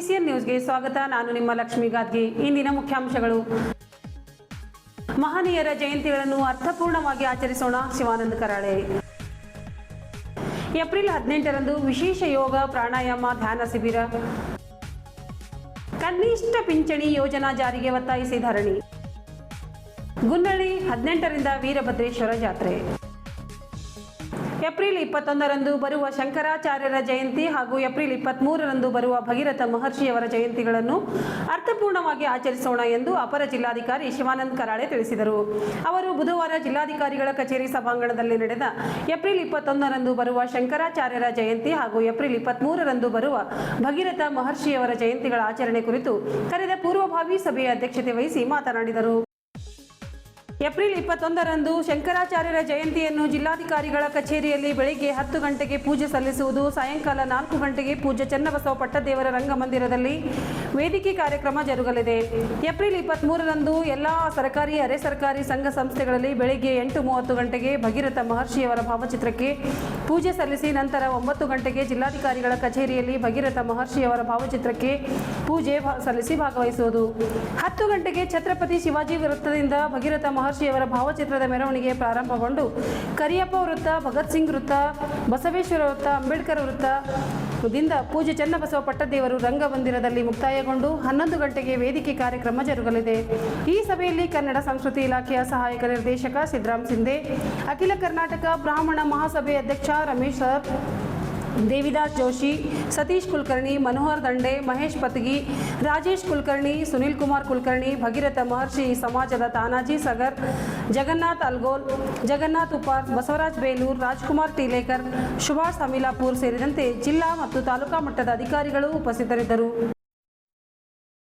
PCN ನ್ಯೂಸ್ಗೆ ಸ್ವಾಗತ. ನಾನು ನಿಮ್ಮ ಲಕ್ಷ್ಮಿ ಗಾದ್ಗಿ. ಇಂದಿನ ಮುಖ್ಯಾಂಶಗಳು: ಮಹನೀಯರ ಜಯಂತಿಗಳನ್ನು ಅರ್ಥಪೂರ್ಣವಾಗಿ ಆಚರಿಸೋಣ, ಶಿವಾನಂದ ಕರಾಳೆ. ಏಪ್ರಿಲ್ 18ರಂದು ವಿಶೇಷ ಯೋಗ ಪ್ರಾಣಾಯಾಮ ಧ್ಯಾನ ಶಿಬಿರ. ಕನಿಷ್ಠ ಪಿಂಚಣಿ ಯೋಜನಾ ಜಾರಿಗೆ ಒತ್ತಾಯಿಸಿ ಧರಣಿ. ಗುನ್ನಳ್ಳಿ 18ರಿಂದ ವೀರಭದ್ರೇಶ್ವರ ಜಾತ್ರೆ. ಏಪ್ರಿಲ್ 21ರಂದು ಬರುವ ಶಂಕರಾಚಾರ್ಯರ ಜಯಂತಿ ಹಾಗೂ ಏಪ್ರಿಲ್ 23ರಂದು ಬರುವ ಭಗೀರಥ ಮಹರ್ಷಿಯವರ ಜಯಂತಿಗಳನ್ನು ಅರ್ಥಪೂರ್ಣವಾಗಿ ಆಚರಿಸೋಣ ಎಂದು ಅಪರ ಜಿಲ್ಲಾಧಿಕಾರಿ ಶಿವಾನಂದ ಕರಾಳೆ ತಿಳಿಸಿದರು. ಅವರು ಬುಧವಾರ ಜಿಲ್ಲಾಧಿಕಾರಿಗಳ ಕಚೇರಿ ಸಭಾಂಗಣದಲ್ಲಿ ನಡೆದ ಏಪ್ರಿಲ್ 21ರಂದು ಬರುವ ಶಂಕರಾಚಾರ್ಯರ ಜಯಂತಿ ಹಾಗೂ ಏಪ್ರಿಲ್ 23ರಂದು ಬರುವ ಭಗೀರಥ ಮಹರ್ಷಿಯವರ ಜಯಂತಿಗಳ ಆಚರಣೆ ಕುರಿತು ಕರೆದ ಪೂರ್ವಭಾವಿ ಸಭೆಯ ಅಧ್ಯಕ್ಷತೆ ವಹಿಸಿ ಮಾತನಾಡಿದರು. ಏಪ್ರಿಲ್ 21ರಂದು ಶಂಕರಾಚಾರ್ಯರ ಜಯಂತಿಯನ್ನು ಜಿಲ್ಲಾಧಿಕಾರಿಗಳ ಕಚೇರಿಯಲ್ಲಿ ಬೆಳಗ್ಗೆ 10 ಗಂಟೆಗೆ ಪೂಜೆ ಸಲ್ಲಿಸುವುದು, ಸಾಯಂಕಾಲ 4 ಗಂಟೆಗೆ ಪೂಜ್ಯ ಚನ್ನಬಸವ ಪಟ್ಟದೇವರ ರಂಗಮಂದಿರದಲ್ಲಿ ವೇದಿಕೆ ಕಾರ್ಯಕ್ರಮ ಜರುಗಲಿದೆ. ಏಪ್ರಿಲ್ 23ರಂದು ಎಲ್ಲ ಸರ್ಕಾರಿ ಅರೆ ಸರ್ಕಾರಿ ಸಂಘ ಸಂಸ್ಥೆಗಳಲ್ಲಿ ಬೆಳಗ್ಗೆ 8:30 ಗಂಟೆಗೆ ಭಗೀರಥ ಮಹರ್ಷಿಯವರ ಭಾವಚಿತ್ರಕ್ಕೆ ಪೂಜೆ ಸಲ್ಲಿಸಿ ನಂತರ 9 ಗಂಟೆಗೆ ಜಿಲ್ಲಾಧಿಕಾರಿಗಳ ಕಚೇರಿಯಲ್ಲಿ ಭಗೀರಥ ಮಹರ್ಷಿಯವರ ಭಾವಚಿತ್ರಕ್ಕೆ ಪೂಜೆ ಸಲ್ಲಿಸಿ ಭಾಗವಹಿಸುವುದು. 10 ಗಂಟೆಗೆ ಛತ್ರಪತಿ ಶಿವಾಜಿ ವೃತ್ತದಿಂದ ಭಗೀರಥ ಮಹರ್ಷಿಯವರ ಭಾವಚಿತ್ರದ ಮೆರವಣಿಗೆ ಪ್ರಾರಂಭಗೊಂಡು ಕರಿಯಪ್ಪ ವೃತ್ತ, ಭಗತ್ ಸಿಂಗ್ ವೃತ್ತ, ಬಸವೇಶ್ವರ ವೃತ್ತ, ಅಂಬೇಡ್ಕರ್ ವೃತ್ತದಿಂದ ಪೂಜ್ಯ ಚನ್ನಬಸವ ಪಟ್ಟದೇವರು ರಂಗಮಂದಿರದಲ್ಲಿ ಮುಕ್ತಾಯಗೊಂಡು 11 ಗಂಟೆಗೆ ವೇದಿಕೆ ಕಾರ್ಯಕ್ರಮ ಜರುಗಲಿದೆ. ಈ ಸಭೆಯಲ್ಲಿ ಕನ್ನಡ ಸಂಸ್ಕೃತಿ ಇಲಾಖೆಯ ಸಹಾಯಕ ನಿರ್ದೇಶಕ ಸಿದ್ದರಾಮ್ ಸಿಂಧೆ, ಅಖಿಲ ಕರ್ನಾಟಕ ಬ್ರಾಹ್ಮಣ ಮಹಾಸಭೆ ಅಧ್ಯಕ್ಷ ರಮೇಶ್ ಸರ್, ದೇವಿದಾಸ್ ಜೋಶಿ, ಸತೀಶ್ ಕುಲಕರ್ಣಿ, ಮನೋಹರ್ ದಂಡೆ, ಮಹೇಶ್ ಪತಗಿ, ರಾಜೇಶ್ ಕುಲಕರ್ಣಿ, ಸುನಿಲ್ ಕುಮಾರ್ ಕುಲಕರ್ಣಿ, ಭಗೀರಥ ಮಹರ್ಷಿ ಸಮಾಜದ ತಾನಾಜಿ ಸಗರ್, ಜಗನ್ನಾಥ್ ಅಲ್ಗೋಲ್, ಜಗನ್ನಾಥ್ ಉಪಾರ್, ಬಸವರಾಜ್ ಬೇಲೂರ್, ರಾಜ್ಕುಮಾರ್ ಟೀಲೇಕರ್, ಸುಭಾಷ್ ಅಮಿಲಾಪುರ್ ಸೇರಿದಂತೆ ಜಿಲ್ಲಾ ಮತ್ತು ತಾಲೂಕಾ ಮಟ್ಟದ ಅಧಿಕಾರಿಗಳು ಉಪಸ್ಥಿತರಿದ್ದರು.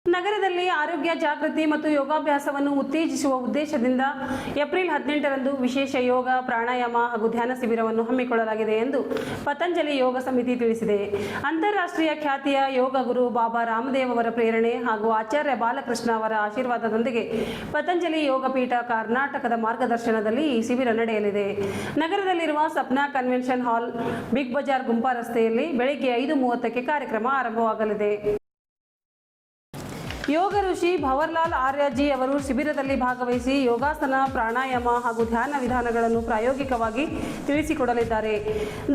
ನಗರದಲ್ಲಿ ಆರೋಗ್ಯ ಜಾಗೃತಿ ಮತ್ತು ಯೋಗಾಭ್ಯಾಸವನ್ನು ಉತ್ತೇಜಿಸುವ ಉದ್ದೇಶದಿಂದ ಏಪ್ರಿಲ್ 18ರಂದು ವಿಶೇಷ ಯೋಗ ಪ್ರಾಣಾಯಾಮ ಹಾಗೂ ಧ್ಯಾನ ಶಿಬಿರವನ್ನು ಹಮ್ಮಿಕೊಳ್ಳಲಾಗಿದೆ ಎಂದು ಪತಂಜಲಿ ಯೋಗ ಸಮಿತಿ ತಿಳಿಸಿದೆ. ಅಂತಾರಾಷ್ಟ್ರೀಯ ಖ್ಯಾತಿಯ ಯೋಗ ಗುರು ಬಾಬಾ ರಾಮದೇವ್ ಅವರ ಪ್ರೇರಣೆ ಹಾಗೂ ಆಚಾರ್ಯ ಬಾಲಕೃಷ್ಣ ಅವರ ಆಶೀರ್ವಾದದೊಂದಿಗೆ ಪತಂಜಲಿ ಯೋಗ ಪೀಠ ಕರ್ನಾಟಕದ ಮಾರ್ಗದರ್ಶನದಲ್ಲಿ ಈ ಶಿಬಿರ ನಡೆಯಲಿದೆ. ನಗರದಲ್ಲಿರುವ Sapna convention hall, Big Bazaar Gumpa ರಸ್ತೆಯಲ್ಲಿ ಬೆಳಗ್ಗೆ 5:30ಕ್ಕೆ ಕಾರ್ಯಕ್ರಮ ಆರಂಭವಾಗಲಿದೆ. ಯೋಗ ಋಷಿ ಭವರ್ಲಾಲ್ ಆರ್ಯಜಿ ಅವರು ಶಿಬಿರದಲ್ಲಿ ಭಾಗವಹಿಸಿ ಯೋಗಾಸನ, ಪ್ರಾಣಾಯಾಮ ಹಾಗೂ ಧ್ಯಾನ ವಿಧಾನಗಳನ್ನು ಪ್ರಾಯೋಗಿಕವಾಗಿ ತಿಳಿಸಿಕೊಡಲಿದ್ದಾರೆ.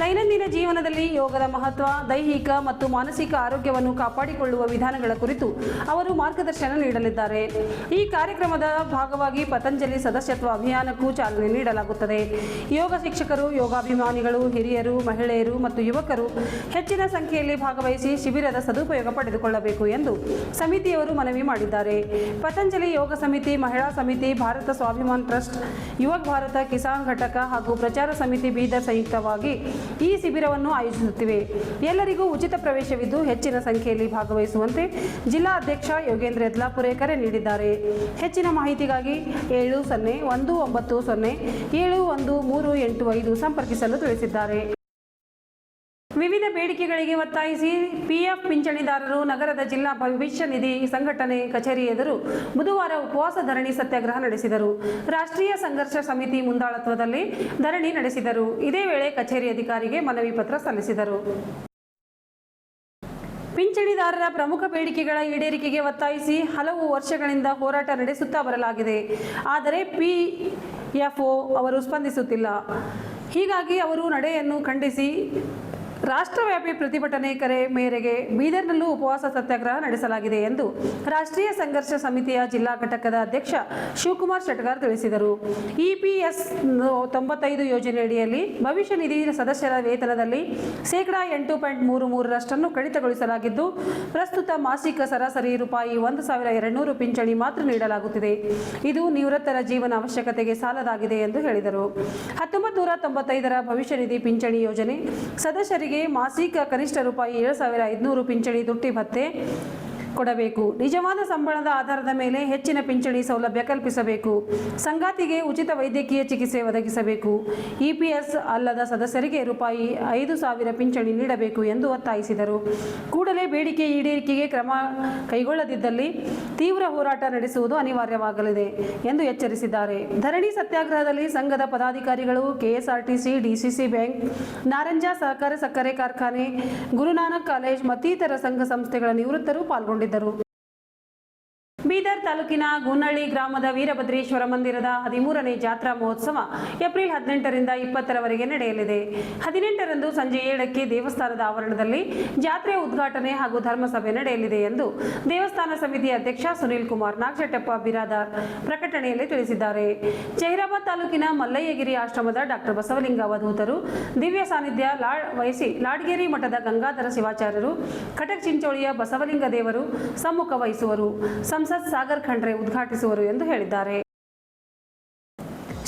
ದೈನಂದಿನ ಜೀವನದಲ್ಲಿ ಯೋಗದ ಮಹತ್ವ, ದೈಹಿಕ ಮತ್ತು ಮಾನಸಿಕ ಆರೋಗ್ಯವನ್ನು ಕಾಪಾಡಿಕೊಳ್ಳುವ ವಿಧಾನಗಳ ಕುರಿತು ಅವರು ಮಾರ್ಗದರ್ಶನ ನೀಡಲಿದ್ದಾರೆ. ಈ ಕಾರ್ಯಕ್ರಮದ ಭಾಗವಾಗಿ ಪತಂಜಲಿ ಸದಸ್ಯತ್ವ ಅಭಿಯಾನಕ್ಕೂ ಚಾಲನೆ ನೀಡಲಾಗುತ್ತದೆ. ಯೋಗ ಶಿಕ್ಷಕರು, ಯೋಗಾಭಿಮಾನಿಗಳು, ಹಿರಿಯರು, ಮಹಿಳೆಯರು ಮತ್ತು ಯುವಕರು ಹೆಚ್ಚಿನ ಸಂಖ್ಯೆಯಲ್ಲಿ ಭಾಗವಹಿಸಿ ಶಿಬಿರದ ಸದುಪಯೋಗ ಪಡೆದುಕೊಳ್ಳಬೇಕು ಎಂದು ಸಮಿತಿಯವರು ಮನವಿ ಮಾಡಿದ್ದಾರೆ. ಪತಂಜಲಿ ಯೋಗ ಸಮಿತಿ, ಮಹಿಳಾ ಸಮಿತಿ, ಭಾರತ ಸ್ವಾಭಿಮಾನ್ ಟ್ರಸ್ಟ್, ಯುವ ಭಾರತ ಕಿಸಾನ್ ಘಟಕ ಹಾಗೂ ಪ್ರಚಾರ ಸಮಿತಿ ಬೀದರ್ ಸಂಯುಕ್ತವಾಗಿ ಈ ಶಿಬಿರವನ್ನು ಆಯೋಜಿಸುತ್ತಿವೆ. ಎಲ್ಲರಿಗೂ ಉಚಿತ ಪ್ರವೇಶವಿದ್ದು ಹೆಚ್ಚಿನ ಸಂಖ್ಯೆಯಲ್ಲಿ ಭಾಗವಹಿಸುವಂತೆ ಜಿಲ್ಲಾ ಅಧ್ಯಕ್ಷ ಯೋಗೇಂದ್ರ ಯದ್ಲಾಪುರೆ ಕರೆ ನೀಡಿದ್ದಾರೆ. ಹೆಚ್ಚಿನ ಮಾಹಿತಿಗಾಗಿ 7019071385 ಸಂಪರ್ಕಿಸಲು ತಿಳಿಸಿದ್ದಾರೆ. ವಿವಿಧ ಬೇಡಿಕೆಗಳಿಗೆ ಒತ್ತಾಯಿಸಿ ಪಿಎಫ್ ಪಿಂಚಣಿದಾರರು ನಗರದ ಜಿಲ್ಲಾ ಭವಿಷ್ಯ ನಿಧಿ ಸಂಘಟನೆ ಕಚೇರಿ ಎದುರು ಬುಧವಾರ ಉಪವಾಸ ಧರಣಿ ಸತ್ಯಾಗ್ರಹ ನಡೆಸಿದರು. ರಾಷ್ಟ್ರೀಯ ಸಂಘರ್ಷ ಸಮಿತಿ ಮುಂದಾಳತ್ವದಲ್ಲಿ ಧರಣಿ ನಡೆಸಿದರು. ಇದೇ ವೇಳೆ ಕಚೇರಿ ಅಧಿಕಾರಿಗೆ ಮನವಿ ಪತ್ರ ಸಲ್ಲಿಸಿದರು. ಪಿಂಚಣಿದಾರರ ಪ್ರಮುಖ ಬೇಡಿಕೆಗಳ ಈಡೇರಿಕೆಗೆ ಒತ್ತಾಯಿಸಿ ಹಲವು ವರ್ಷಗಳಿಂದ ಹೋರಾಟ ನಡೆಸುತ್ತಾ ಬರಲಾಗಿದೆ. ಆದರೆ ಪಿಎಫ್ಒ ಅವರು ಸ್ಪಂದಿಸುತ್ತಿಲ್ಲ. ಹೀಗಾಗಿ ಅವರು ನಡೆಯನ್ನು ಖಂಡಿಸಿ ರಾಷ್ಟ್ರವ್ಯಾಪಿ ಪ್ರತಿಭಟನೆ ಕರೆ ಮೇರೆಗೆ ಬೀದರ್ನಲ್ಲೂ ಉಪವಾಸ ಸತ್ಯಾಗ್ರಹ ನಡೆಸಲಾಗಿದೆ ಎಂದು ರಾಷ್ಟ್ರೀಯ ಸಂಘರ್ಷ ಸಮಿತಿಯ ಜಿಲ್ಲಾ ಘಟಕದ ಅಧ್ಯಕ್ಷ ಶಿವಕುಮಾರ್ ಶೆಟ್ಗಾರ್ ತಿಳಿಸಿದರು. ಇಪಿಎಸ್ 95 ಯೋಜನೆಯಡಿಯಲ್ಲಿ ಭವಿಷ್ಯ ನಿಧಿ ಸದಸ್ಯರ ವೇತನದಲ್ಲಿ %8.33ರಷ್ಟನ್ನು ಕಡಿತಗೊಳಿಸಲಾಗಿದ್ದು, ಪ್ರಸ್ತುತ ಮಾಸಿಕ ಸರಾಸರಿ ₹1,200 ಪಿಂಚಣಿ ಮಾತ್ರ ನೀಡಲಾಗುತ್ತಿದೆ. ಇದು ನಿವೃತ್ತರ ಜೀವನ ಅವಶ್ಯಕತೆಗೆ ಸಾಲದಾಗಿದೆ ಎಂದು ಹೇಳಿದರು. 1995ರ ಭವಿಷ್ಯ ನಿಧಿ ಪಿಂಚಣಿ ಯೋಜನೆ ಸದಸ್ಯರಿಗೆ ಮಾಸಿಕ ಕನಿಷ್ಠ ₹7,500 ಪಿಂಚಣಿ ತುಟ್ಟಿ ಭತ್ಯೆ, ಕೊಡಬೇಕು. ನಿಜವಾದ ಸಂಬಳದ ಆಧಾರದ ಮೇಲೆ ಹೆಚ್ಚಿನ ಪಿಂಚಣಿ ಸೌಲಭ್ಯ ಕಲ್ಪಿಸಬೇಕು. ಸಂಗಾತಿಗೆ ಉಚಿತ ವೈದ್ಯಕೀಯ ಚಿಕಿತ್ಸೆ ಒದಗಿಸಬೇಕು. ಇಪಿಎಸ್ ಅಲ್ಲದ ಸದಸ್ಯರಿಗೆ ರೂಪಾಯಿ 5,000 ಪಿಂಚಣಿ ನೀಡಬೇಕು ಎಂದು ಒತ್ತಾಯಿಸಿದರು. ಕೂಡಲೇ ಬೇಡಿಕೆ ಈಡೇರಿಕೆಗೆ ಕ್ರಮ ಕೈಗೊಳ್ಳದಿದ್ದಲ್ಲಿ ತೀವ್ರ ಹೋರಾಟ ನಡೆಸುವುದು ಅನಿವಾರ್ಯವಾಗಲಿದೆ ಎಂದು ಎಚ್ಚರಿಸಿದ್ದಾರೆ. ಧರಣಿ ಸತ್ಯಾಗ್ರಹದಲ್ಲಿ ಸಂಘದ ಪದಾಧಿಕಾರಿಗಳು, ಕೆಎಸ್ಆರ್ಟಿಸಿ, ಡಿಸಿಸಿ ಬ್ಯಾಂಕ್, ನಾರಂಜ ಸಹಕಾರ ಸಕ್ಕರೆ ಕಾರ್ಖಾನೆ, ಗುರುನಾನಕ್ ಕಾಲೇಜ್ ಮತ್ತಿತರ ಸಂಘ ಸಂಸ್ಥೆಗಳ ನಿವೃತ್ತರು ಪಾಲ್ಗೊಂಡಿದ್ದರು. ಬೀದರ್ ತಾಲೂಕಿನ ಗುನ್ನಳ್ಳಿ ಗ್ರಾಮದ ವೀರಭದ್ರೇಶ್ವರ ಮಂದಿರದ 13ನೇ ಜಾತ್ರಾ ಮಹೋತ್ಸವ ಏಪ್ರಿಲ್ 18ರಿಂದ 20ರವರೆಗೆ ನಡೆಯಲಿದೆ. 18ರಂದು ಸಂಜೆ 7ಕ್ಕೆ ದೇವಸ್ಥಾನದ ಆವರಣದಲ್ಲಿ ಜಾತ್ರೆ ಉದ್ಘಾಟನೆ ಹಾಗೂ ಧರ್ಮಸಭೆ ನಡೆಯಲಿದೆ ಎಂದು ದೇವಸ್ಥಾನ ಸಮಿತಿ ಅಧ್ಯಕ್ಷ ಸುನೀಲ್ ಕುಮಾರ್ ನಾಗಶೆಟ್ಟಪ್ಪ ಬಿರಾದಾರ್ ಪ್ರಕಟಣೆಯಲ್ಲಿ ತಿಳಿಸಿದ್ದಾರೆ. ಜಹೀರಾಬಾದ್ ತಾಲೂಕಿನ ಮಲ್ಲಯ್ಯಗಿರಿ ಆಶ್ರಮದ ಡಾಕ್ಟರ್ ಬಸವಲಿಂಗ ಅವಧೂತರು ದಿವ್ಯ ಸಾನ್ನಿಧ್ಯ ವಹಿಸಿ ಲಾಡ್ಗೇರಿ ಮಠದ ಗಂಗಾಧರ ಶಿವಾಚಾರ್ಯರು, ಕಟಕ್ ಚಿಂಚೋಳಿಯ ಬಸವಲಿಂಗ ದೇವರು ಸಮ್ಮುಖ ವಹಿಸುವರು. ಸಂಸತ್ ಸಾಗರ್ ಖಂಡ್ರೆ ಉದ್ಘಾಟಿಸುವರು ಎಂದು ಹೇಳಿದ್ದಾರೆ.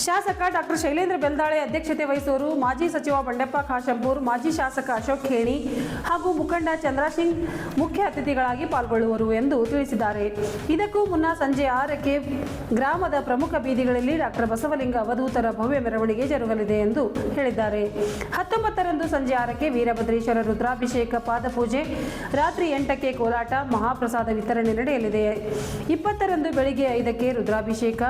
ಶಾಸಕ ಡಾಕ್ಟರ್ ಶೈಲೇಂದ್ರ ಬೆಲ್ದಾಳೆ ಅಧ್ಯಕ್ಷತೆ ವಹಿಸುವರು. ಮಾಜಿ ಸಚಿವ ಬಂಡೆಪ್ಪ ಖಾಶಂಪೂರ್, ಮಾಜಿ ಶಾಸಕ ಅಶೋಕ್ ಖೇಣಿ ಹಾಗೂ ಮುಖಂಡ ಚಂದ್ರಸಿಂಗ್ ಮುಖ್ಯ ಅತಿಥಿಗಳಾಗಿ ಪಾಲ್ಗೊಳ್ಳುವರು ಎಂದು ತಿಳಿಸಿದ್ದಾರೆ. ಇದಕ್ಕೂ ಮುನ್ನ ಸಂಜೆ 6ಕ್ಕೆ ಗ್ರಾಮದ ಪ್ರಮುಖ ಬೀದಿಗಳಲ್ಲಿ ಡಾಕ್ಟರ್ ಬಸವಲಿಂಗ ಅವಧೂತರ ಭವ್ಯ ಮೆರವಣಿಗೆ ಜರುಗಲಿದೆ ಎಂದು ಹೇಳಿದ್ದಾರೆ. 19ರಂದು ಸಂಜೆ 6ಕ್ಕೆ ವೀರಭದ್ರೇಶ್ವರ ರುದ್ರಾಭಿಷೇಕ, ಪಾದಪೂಜೆ, ರಾತ್ರಿ 8ಕ್ಕೆ ಕೋಲಾಟ, ಮಹಾಪ್ರಸಾದ ವಿತರಣೆ ನಡೆಯಲಿದೆ. 20ರಂದು ಬೆಳಿಗ್ಗೆ 5ಕ್ಕೆ ರುದ್ರಾಭಿಷೇಕ,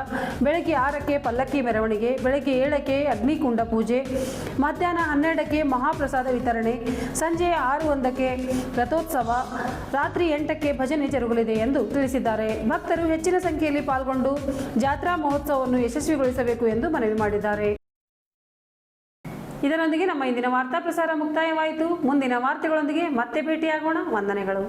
ಬೆಳಗ್ಗೆ 6ಕ್ಕೆ ಪಲ್ಲಕ್ಕಿ ಮೆರವಣಿಗೆ, ಬೆಳಗ್ಗೆ 7ಕ್ಕೆ ಅಗ್ನಿಕುಂಡ ಪೂಜೆ, ಮಧ್ಯಾಹ್ನ 12ಕ್ಕೆ ಮಹಾಪ್ರಸಾದ ವಿತರಣೆ, ಸಂಜೆ 6:01ಕ್ಕೆ ರಥೋತ್ಸವ, ರಾತ್ರಿ 8ಕ್ಕೆ ಭಜನೆ ಜರುಗಲಿದೆ ಎಂದು ತಿಳಿಸಿದ್ದಾರೆ. ಭಕ್ತರು ಹೆಚ್ಚಿನ ಸಂಖ್ಯೆಯಲ್ಲಿ ಪಾಲ್ಗೊಂಡು ಜಾತ್ರಾ ಮಹೋತ್ಸವವನ್ನು ಯಶಸ್ವಿಗೊಳಿಸಬೇಕು ಎಂದು ಮನವಿ ಮಾಡಿದ್ದಾರೆ. ಇದರೊಂದಿಗೆ ನಮ್ಮ ಇಂದಿನ ವಾರ್ತಾ ಪ್ರಸಾರ ಮುಕ್ತಾಯವಾಯಿತು. ಮುಂದಿನ ವಾರ್ತೆಗಳೊಂದಿಗೆ ಮತ್ತೆ ಭೇಟಿಯಾಗೋಣ. ವಂದನೆಗಳು.